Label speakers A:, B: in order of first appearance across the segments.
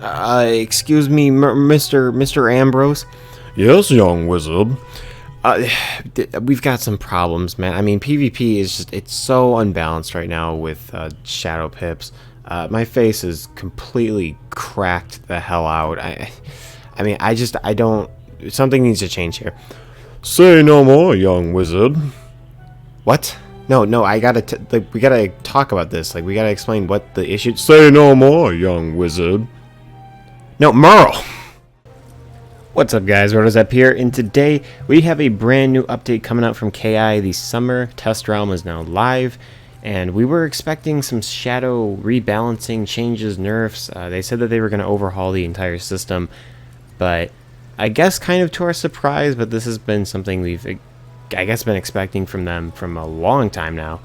A: Excuse me, Mr. Ambrose.
B: Yes, young wizard.
A: Uh, we've got some problems, man. I mean, PvP is it's so unbalanced right now with shadow pips. My face is completely cracked the hell out. I mean, I don't. Something needs to change here.
B: Say no more, young wizard.
A: What? No, we gotta talk about this. Like, we gotta explain what the issue.
B: Say no more, young wizard.
A: No, Merle. What's up, guys? Roto's up here, and today we have a brand new update coming out from KI. The summer test realm is now live, and we were expecting some shadow rebalancing changes, nerfs. They said that they were going to overhaul the entire system, but I guess kind of to our surprise, but this has been something we've, I guess, been expecting from them from a long time now,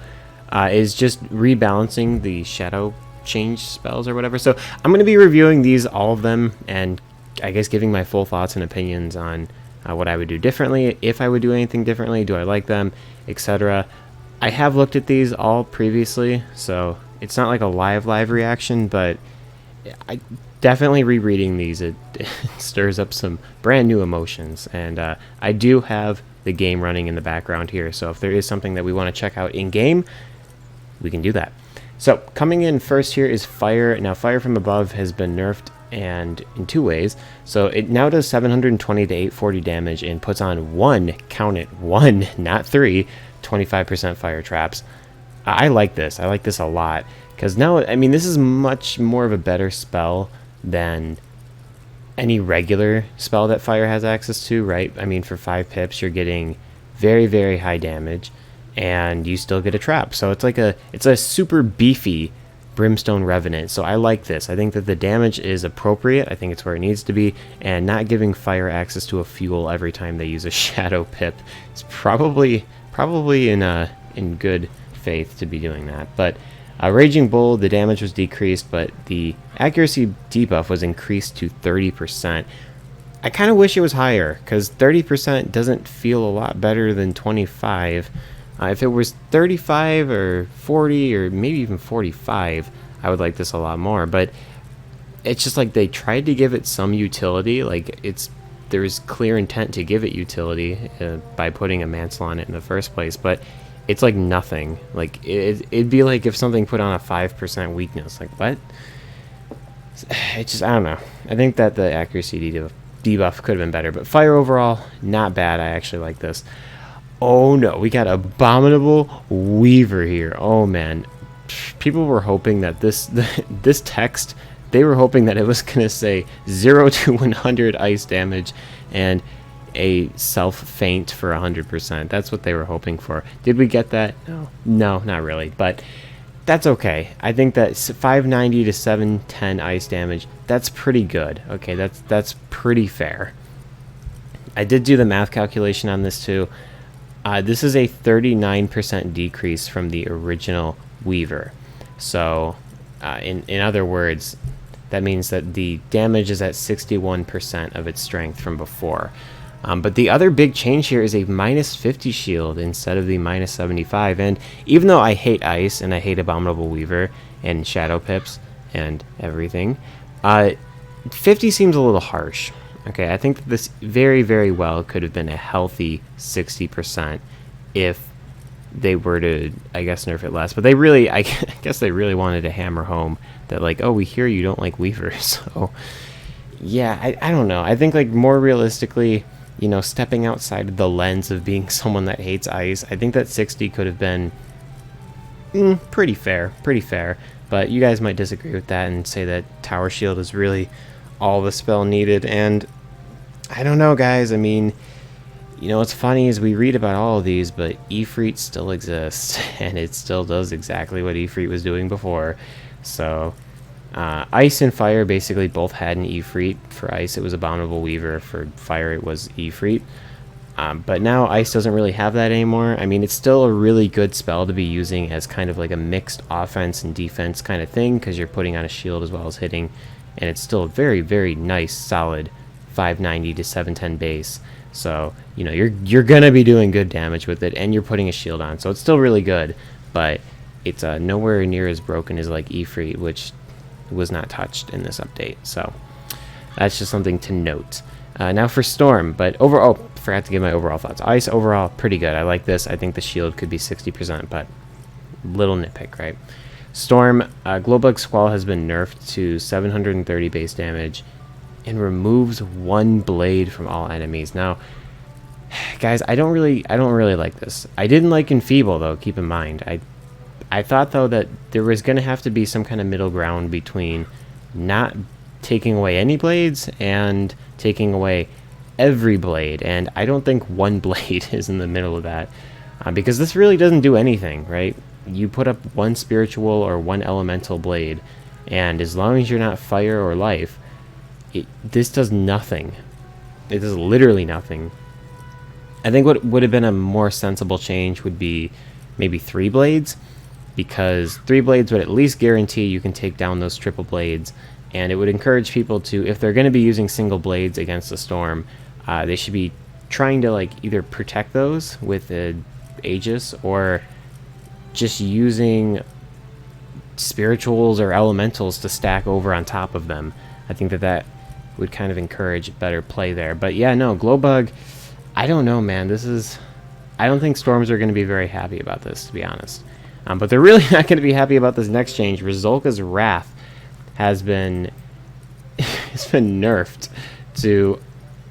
A: is just rebalancing the shadow change spells or whatever. So I'm going to be reviewing these, all of them, and I guess giving my full thoughts and opinions on what I would do differently, if I would do anything differently, do I like them, etc. I have looked at these all previously, so it's not like a live reaction, but I definitely rereading these, it stirs up some brand new emotions, and I do have the game running in the background here, so if there is something that we want to check out in game, we can do that. So coming in first here is fire. Now fire from above has been nerfed, and in two ways. So it now does 720 to 840 damage and puts on one, count it, one, not three, 25% fire traps. I like this. I like this a lot, because now, I mean, this is much more of a better spell than any regular spell that fire has access to, right? I mean, for 5 pips, you're getting very, very high damage, and you still get a trap. So it's like it's a super beefy Brimstone Revenant. So I like this. I think that the damage is appropriate. I think it's where it needs to be, and not giving fire access to a fuel every time they use a shadow pip is probably in good faith to be doing that. But Raging Bull, the damage was decreased, but the accuracy debuff was increased to 30%. I kind of wish it was higher, because 30% doesn't feel a lot better than 25. If it was 35 or 40 or maybe even 45, I would like this a lot more. But it's just like they tried to give it some utility. Like there's clear intent to give it utility by putting a mantle on it in the first place. But it's like nothing. Like it'd be like if something put on a 5% weakness. Like what? It's just, I don't know. I think that the accuracy debuff could have been better. But fire overall, not bad. I actually like this. Oh no, we got Abominable Weaver here. Oh man, people were hoping that this text, they were hoping that it was gonna say 0 to 100 ice damage and a self feint for 100%. That's what they were hoping for. Did we get that? No, not really. But that's okay. I think that 590 to 710 ice damage, that's pretty good. Okay, that's pretty fair. I did do the math calculation on this too. This is a 39% decrease from the original Weaver. So, in other words, that means that the damage is at 61% of its strength from before. But the other big change here is a minus 50 shield instead of the minus 75. And even though I hate ice and I hate Abominable Weaver and Shadow Pips and everything, 50 seems a little harsh. Okay, I think that this very, very well could have been a healthy 60% if they were to, I guess, nerf it less. But they really, I guess they really wanted to hammer home that, like, oh, we hear you don't like Weaver. So, yeah, I don't know. I think, like, more realistically, you know, stepping outside of the lens of being someone that hates ice, I think that 60 could have been pretty fair. But you guys might disagree with that and say that Tower Shield is really all the spell needed, and I don't know, guys. I mean, you know, what's funny is we read about all of these, but Ifrit still exists, and it still does exactly what Ifrit was doing before. So ice and fire basically both had an Ifrit. For ice it was Abominable Weaver, for fire it was Ifrit. But now ice doesn't really have that anymore. I mean, it's still a really good spell to be using as kind of like a mixed offense and defense kind of thing, because you're putting on a shield as well as hitting, and it's still a very, very nice, solid 590 to 710 base. So, you know, you're gonna be doing good damage with it, and you're putting a shield on, so it's still really good. But it's nowhere near as broken as like Ifrit, which was not touched in this update. So That's just something to note. Now for Storm, but overall, forgot to give my overall thoughts. Ice, overall, pretty good. I like this. I think the shield could be 60%, but little nitpick, right? Storm, Glowbug Squall has been nerfed to 730 base damage and removes one blade from all enemies. Now, guys, I don't really like this. I didn't like Enfeeble though, keep in mind. I thought though that there was going to have to be some kind of middle ground between not taking away any blades and taking away every blade, and I don't think one blade is in the middle of that, because this really doesn't do anything, right? You put up one spiritual or one elemental blade, and as long as you're not fire or life, this does nothing. It does literally nothing. I think what would have been a more sensible change would be maybe 3 blades, because 3 blades would at least guarantee you can take down those triple blades, and it would encourage people to, if they're going to be using single blades against a storm, they should be trying to like either protect those with a Aegis or just using spirituals or elementals to stack over on top of them. I think that would kind of encourage better play there. But yeah, no, Glowbug, I don't know, man. I don't think Storms are going to be very happy about this, to be honest. But they're really not going to be happy about this next change. Rizolka's Wrath has been it's been nerfed to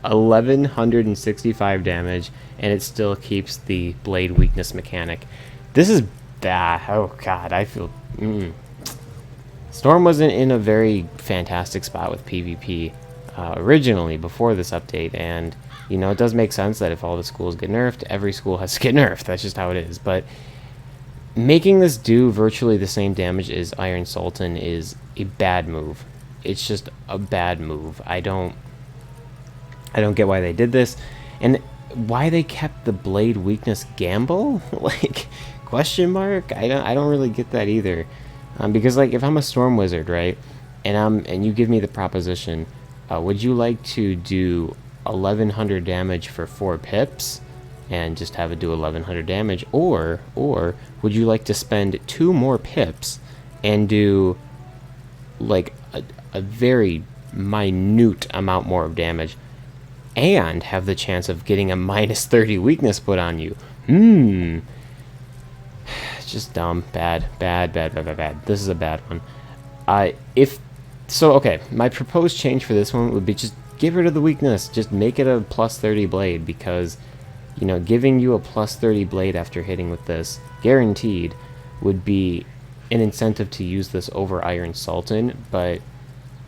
A: 1165 damage, and it still keeps the blade weakness mechanic. This is bad. Oh god, I feel Storm wasn't in a very fantastic spot with PvP originally before this update, and you know, it does make sense that if all the schools get nerfed, every school has to get nerfed. That's just how it is. But making this do virtually the same damage as Iron Sultan is a bad move. It's just a bad move. I don't get why they did this, and why they kept the blade weakness gamble. Like, question mark? I don't really get that either. Because like if I'm a Storm Wizard, right, and you give me the proposition, would you like to do 1100 damage for 4 pips and just have it do 1100 damage, or would you like to spend 2 more pips and do like a very minute amount more of damage and have the chance of getting a minus 30 weakness put on you? It's just dumb. Bad. This is a bad one. Okay, my proposed change for this one would be just get rid of the weakness. Just make it a plus 30 blade, because, you know, giving you a plus 30 blade after hitting with this, guaranteed, would be an incentive to use this over Iron Sultan. But,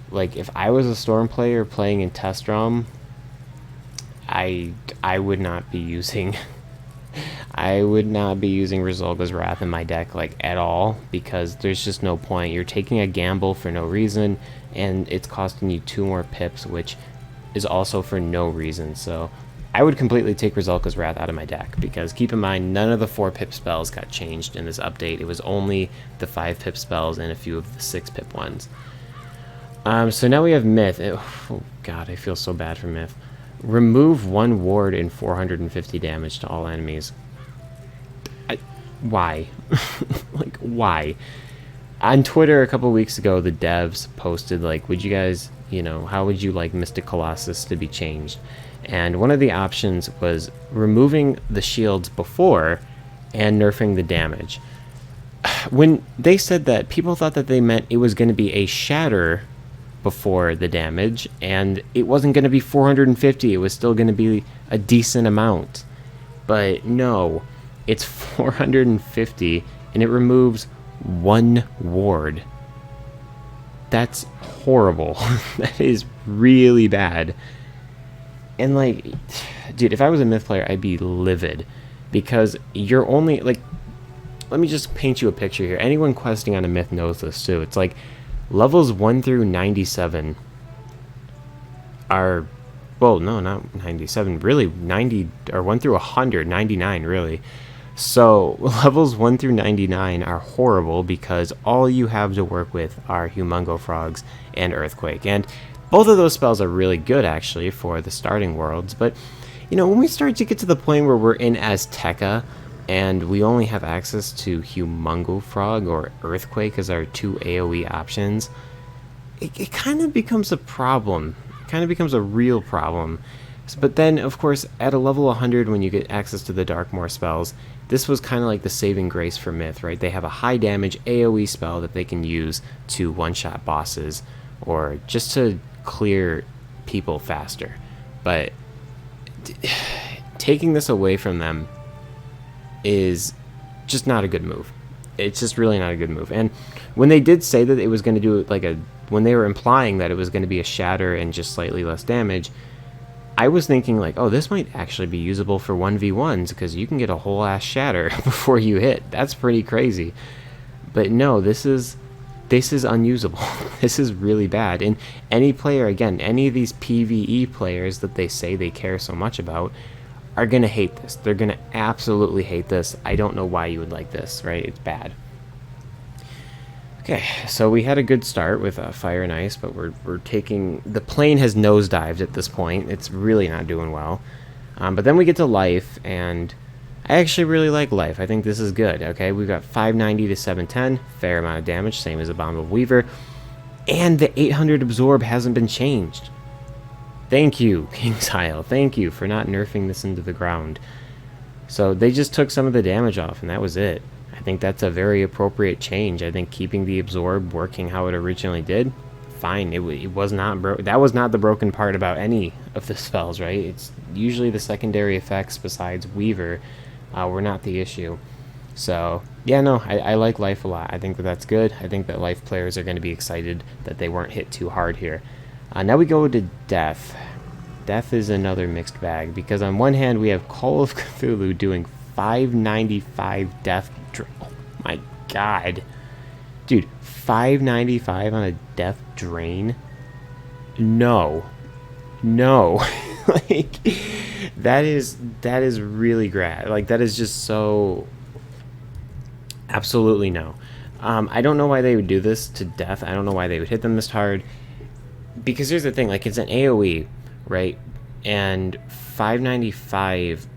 A: like, if I was a Storm player playing in Test ROM, I would not be using Rizolga's Wrath in my deck, like, at all, because there's just no point. You're taking a gamble for no reason, and it's costing you 2 more pips, which is also for no reason. So I would completely take Rizolga's Wrath out of my deck, because keep in mind, none of the 4 pip spells got changed in this update. It was only the 5 pip spells and a few of the 6 pip ones. So now we have Myth. Oh god, I feel so bad for Myth. Remove 1 ward and 450 damage to all enemies. Why? Like, why? On Twitter a couple weeks ago, the devs posted, like, would you guys, you know, how would you like Mystic Colossus to be changed? And one of the options was removing the shields before and nerfing the damage. When they said that, people thought that they meant it was going to be a shatter before the damage, and it wasn't going to be 450. It was still going to be a decent amount. But no, it's 450, and it removes 1 ward. That's horrible. That is really bad. And like, dude, if I was a Myth player, I'd be livid, because you're only, like, let me just paint you a picture here. Anyone questing on a Myth knows this too. It's like levels 1 through 97 are, well, no, not 97, really 90, or 1 through 100, 99 really. So levels 1 through 99 are horrible, because all you have to work with are Humongo Frogs and Earthquake. And both of those spells are really good, actually, for the starting worlds. But, you know, when we start to get to the point where we're in Azteca and we only have access to Humongo Frog or Earthquake as our 2 AoE options, it kind of becomes a problem. kind of becomes a real problem. But then, of course, at a level 100, when you get access to the Darkmoor spells, this was kind of like the saving grace for Myth, right? They have a high damage AoE spell that they can use to one-shot bosses or just to clear people faster. But taking this away from them is just not a good move. It's just really not a good move. And when they did say that it was going to do like when they were implying that it was going to be a shatter and just slightly less damage, I was thinking like, oh, this might actually be usable for 1v1s because you can get a whole ass shatter before you hit. That's pretty crazy. But no, this is unusable. This is really bad. And any player, again, any of these PvE players that they say they care so much about are going to hate this. They're going to absolutely hate this. I don't know why you would like this, right? It's bad. Okay, so we had a good start with Fire and Ice, but we're taking... The plane has nosedived at this point. It's really not doing well. But then we get to Life, and I actually really like Life. I think this is good, okay? We've got 590 to 710, fair amount of damage, same as Abominable Weaver. And the 800 Absorb hasn't been changed. Thank you, King's Isle. Thank you for not nerfing this into the ground. So they just took some of the damage off, and that was it. I think that's a very appropriate change. I think keeping the Absorb working how it originally did, fine. It was not that was not the broken part about any of the spells, right? It's usually the secondary effects besides Weaver were not the issue. So yeah, no, I like Life a lot. I think that's good. I think that Life players are going to be excited that they weren't hit too hard here. Now we go to Death. Death is another mixed bag because on one hand we have Call of Cthulhu doing 595 Death. Oh my god, dude, 595 on a Death Drain? No, like that is really great. Like that is just so absolutely no. I don't know why they would do this to Death. I don't know why they would hit them this hard. Because here's the thing, like it's an AoE, right? And 595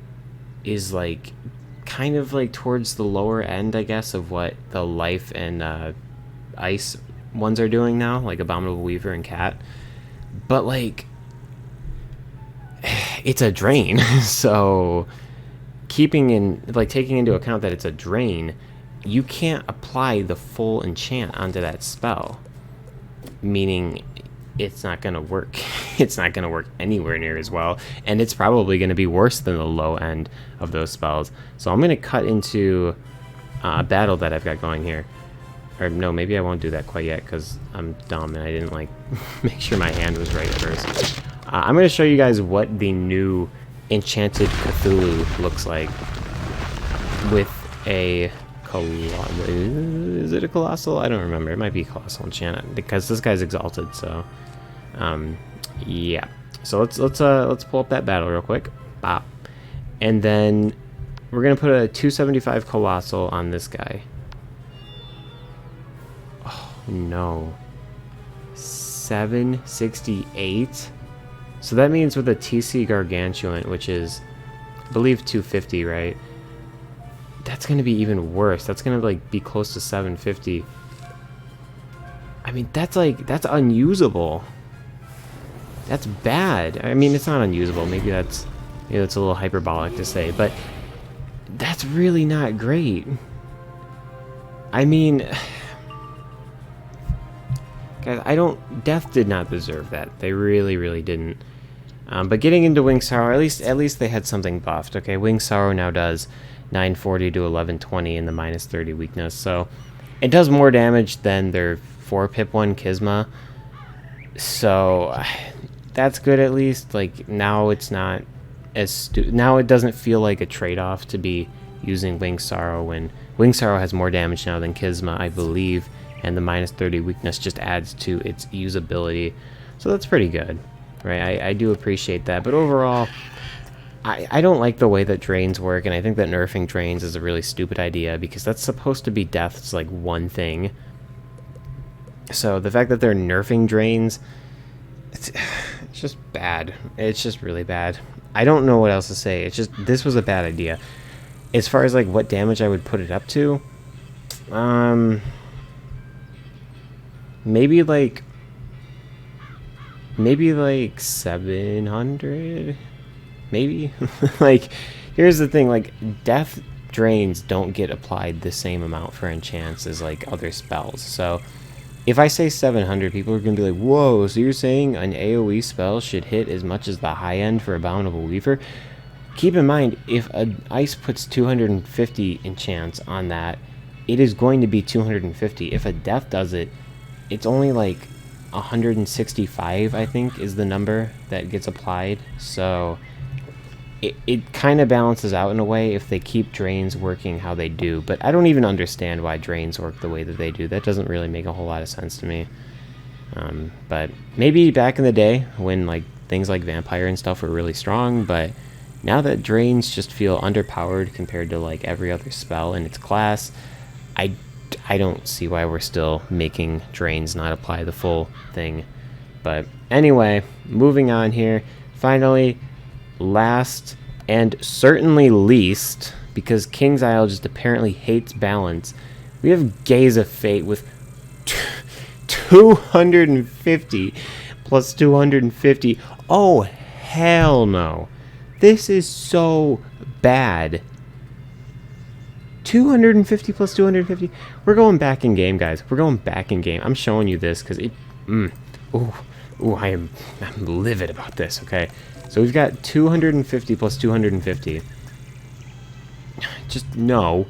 A: is like kind of like towards the lower end, I guess, of what the Life and Ice ones are doing now, like Abominable Weaver and Cat. But like it's a drain, so taking into account that it's a drain, you can't apply the full enchant onto that spell, meaning it's not going to work. It's not going to work anywhere near as well, and it's probably going to be worse than the low end of those spells. So I'm going to cut into a battle that I've got going here. Or no, maybe I won't do that quite yet because I'm dumb and I didn't like make sure my hand was right at first. I'm going to show you guys what the new Enchanted Cthulhu looks like with a is it a Colossal? I don't remember. It might be Colossal Enchant because this guy's exalted. So, yeah. So let's pull up that battle real quick. Bop. And then we're gonna put a 275 Colossal on this guy. Oh no. 768. So that means with a TC Gargantuan, which is, I believe, 250, right? That's going to be even worse. That's going to like be close to 750. I mean, that's unusable. That's bad. I mean, it's not unusable. Maybe that's a little hyperbolic to say, but that's really not great. I mean, guys, Death did not deserve that. They really, really didn't. But getting into Winged Sorrow, at least they had something buffed. Okay, Winged Sorrow now does 940 to 1120 in the minus 30 weakness, so it does more damage than their 4-pip one Kisma. So that's good at least. Like now it's not as now it doesn't feel like a trade-off to be using Winged Sorrow when Winged Sorrow has more damage now than Kisma, I believe, and the minus 30 weakness just adds to its usability. So that's pretty good, right? I do appreciate that, but overall, I don't like the way that drains work, and I think that nerfing drains is a really stupid idea because that's supposed to be Death's like one thing. So the fact that they're nerfing drains, it's just bad. It's just really bad. I don't know what else to say. It's just, this was a bad idea. As far as like what damage I would put it up to, maybe maybe like 700, maybe. Like, here's the thing, like, death drains don't get applied the same amount for enchants as like other spells. So if I say 700, people are gonna be like, whoa, so you're saying an AoE spell should hit as much as the high end for Abominable Weaver? Keep in mind, if an ice puts 250 enchants on that, it is going to be 250. If a death does it, it's only like 165, I think, is the number that gets applied. So it kind of balances out in a way if they keep drains working how they do. But I don't even understand why drains work the way that they do. That doesn't really make a whole lot of sense to me. But maybe back in the day when like things like vampire and stuff were really strong, but now that drains just feel underpowered compared to like every other spell in its class, I don't see why we're still making drains not apply the full thing. But anyway, moving on here. Finally, last and certainly least, because King's Isle just apparently hates balance, we have Gaze of Fate with 250 plus 250. Oh, hell no. This is so bad. 250 plus 250. We're going back in game, guys. We're going back in game. I'm showing you this because it... I'm livid about this, okay? So we've got 250 plus 250. Just no.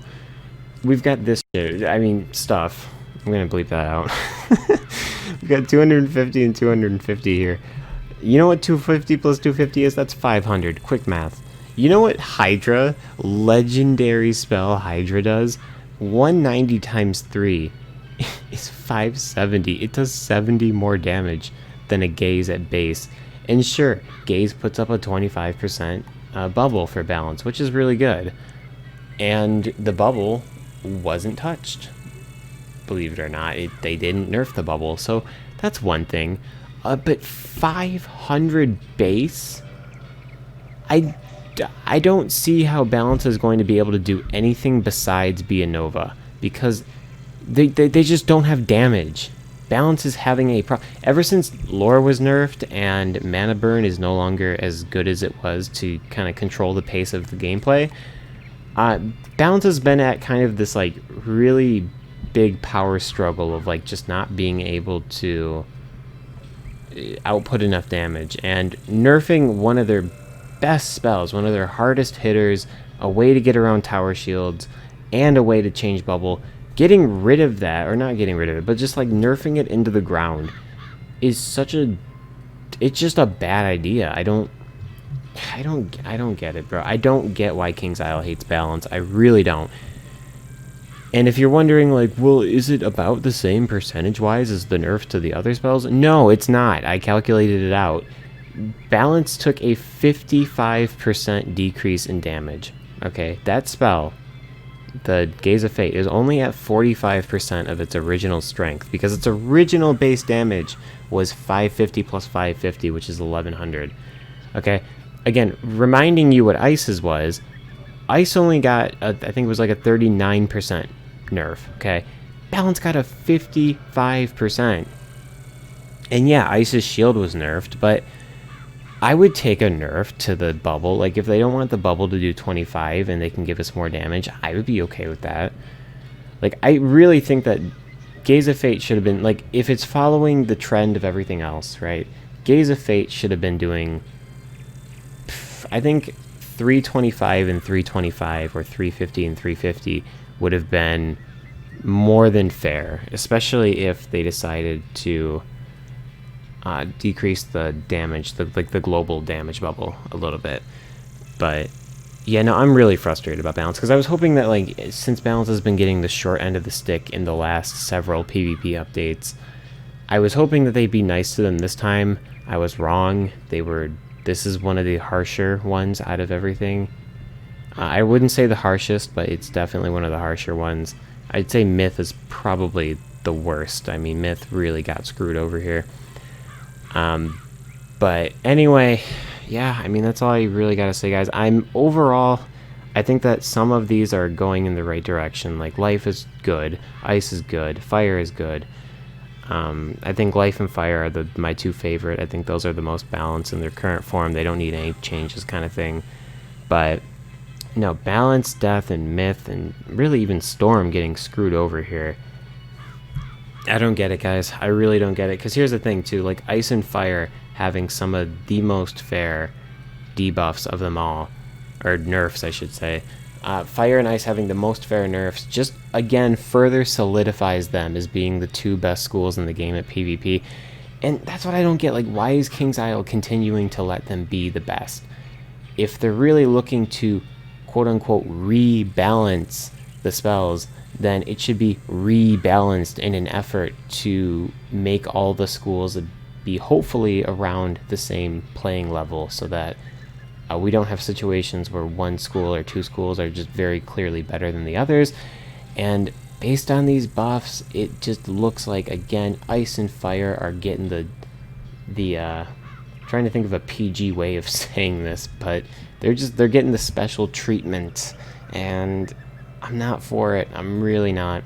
A: We've got this shit. I mean, stuff. I'm going to bleep that out. We've got 250 and 250 here. You know what 250 plus 250 is? That's 500. Quick math. You know what Hydra, legendary spell Hydra does? 190 times 3 is 570. It does 70 more damage than a Gaze at base. And sure, Gaze puts up a 25% bubble for balance, which is really good. And the bubble wasn't touched. Believe it or not, they didn't nerf the bubble, so that's one thing. But 500 base? I don't see how balance is going to be able to do anything besides be a Nova, because they just don't have damage. Balance is having a problem. Ever since lore was nerfed and mana burn is no longer as good as it was to kind of control the pace of the gameplay, balance has been at kind of this like really big power struggle of like just not being able to output enough damage, and nerfing one of their best spells, one of their hardest hitters, a way to get around tower shields, and a way to change bubble, getting rid of that, or not getting rid of it, but just like nerfing it into the ground is such a... it's just a bad idea. I don't get it, bro. I don't get why King's Isle hates balance. I really don't. And if you're wondering, like, well, is it about the same percentage-wise as the nerf to the other spells? No, it's not. I calculated it out. Balance took a 55% decrease in damage. Okay, that spell, the Gaze of Fate, is only at 45% of its original strength, because its original base damage was 550 plus 550, which is 1100. Okay, again, reminding you what Ice's was, Ice only got, I think it was like a 39% nerf, okay? Balance got a 55%. And yeah, Ice's shield was nerfed, but I would take a nerf to the bubble. Like, if they don't want the bubble to do 25 and they can give us more damage, I would be okay with that. Like, I really think that Gaze of Fate should have been, like, if it's following the trend of everything else, right? Gaze of Fate should have been doing, I think 325 and 325 or 350 and 350 would have been more than fair, especially if they decided to decrease the damage, the global damage bubble a little bit. But yeah, no, I'm really frustrated about balance, because I was hoping that, like, since balance has been getting the short end of the stick in the last several PvP updates, I was hoping that they'd be nice to them this time. I was wrong. This is one of the harsher ones out of everything. I wouldn't say the harshest, but it's definitely one of the harsher ones. I'd say Myth is probably the worst. I mean, Myth really got screwed over here. But anyway, yeah, I mean, that's all I really gotta say, guys. Overall, I think that some of these are going in the right direction. Like, Life is good, Ice is good, Fire is good. I think Life and Fire are my two favorite. I think those are the most balanced in their current form. They don't need any changes kind of thing. But, no, Balance, Death, and Myth, and really even Storm getting screwed over here. I don't get it, guys. I really don't get it. Because here's the thing, too. Like, Ice and Fire having some of the most fair debuffs of them all. Or nerfs, I should say. Fire and Ice having the most fair nerfs just, again, further solidifies them as being the two best schools in the game at PvP. And that's what I don't get. Like, why is King's Isle continuing to let them be the best? If they're really looking to, quote-unquote, rebalance the spells, then it should be rebalanced in an effort to make all the schools be hopefully around the same playing level so that we don't have situations where one school or two schools are just very clearly better than the others. And based on these buffs, it just looks like, again, Ice and Fire are getting the trying to think of a PG way of saying this, but they're getting the special treatment, and I'm not for it. I'm really not.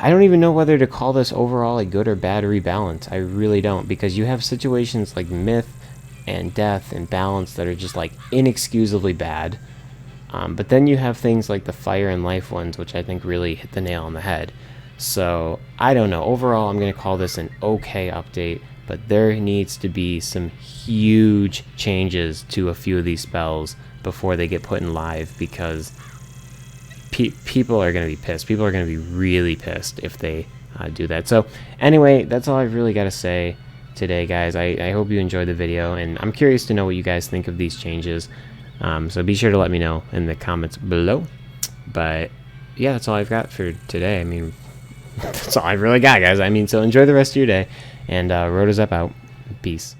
A: I don't even know whether to call this overall a good or bad rebalance. I really don't, because you have situations like Myth and Death and Balance that are just like inexcusably bad. But then you have things like the Fire and Life ones, which I think really hit the nail on the head. So I don't know. Overall, I'm going to call this an okay update, but there needs to be some huge changes to a few of these spells before they get put in live, because people are going to be pissed. People are going to be really pissed if they do that. So anyway, that's all I've really got to say today, guys. I hope you enjoyed the video, and I'm curious to know what you guys think of these changes. So be sure to let me know in the comments below. But yeah, that's all I've got for today. I mean, that's all I've really got, guys. I mean, so enjoy the rest of your day, and Rhoda's up out. Peace.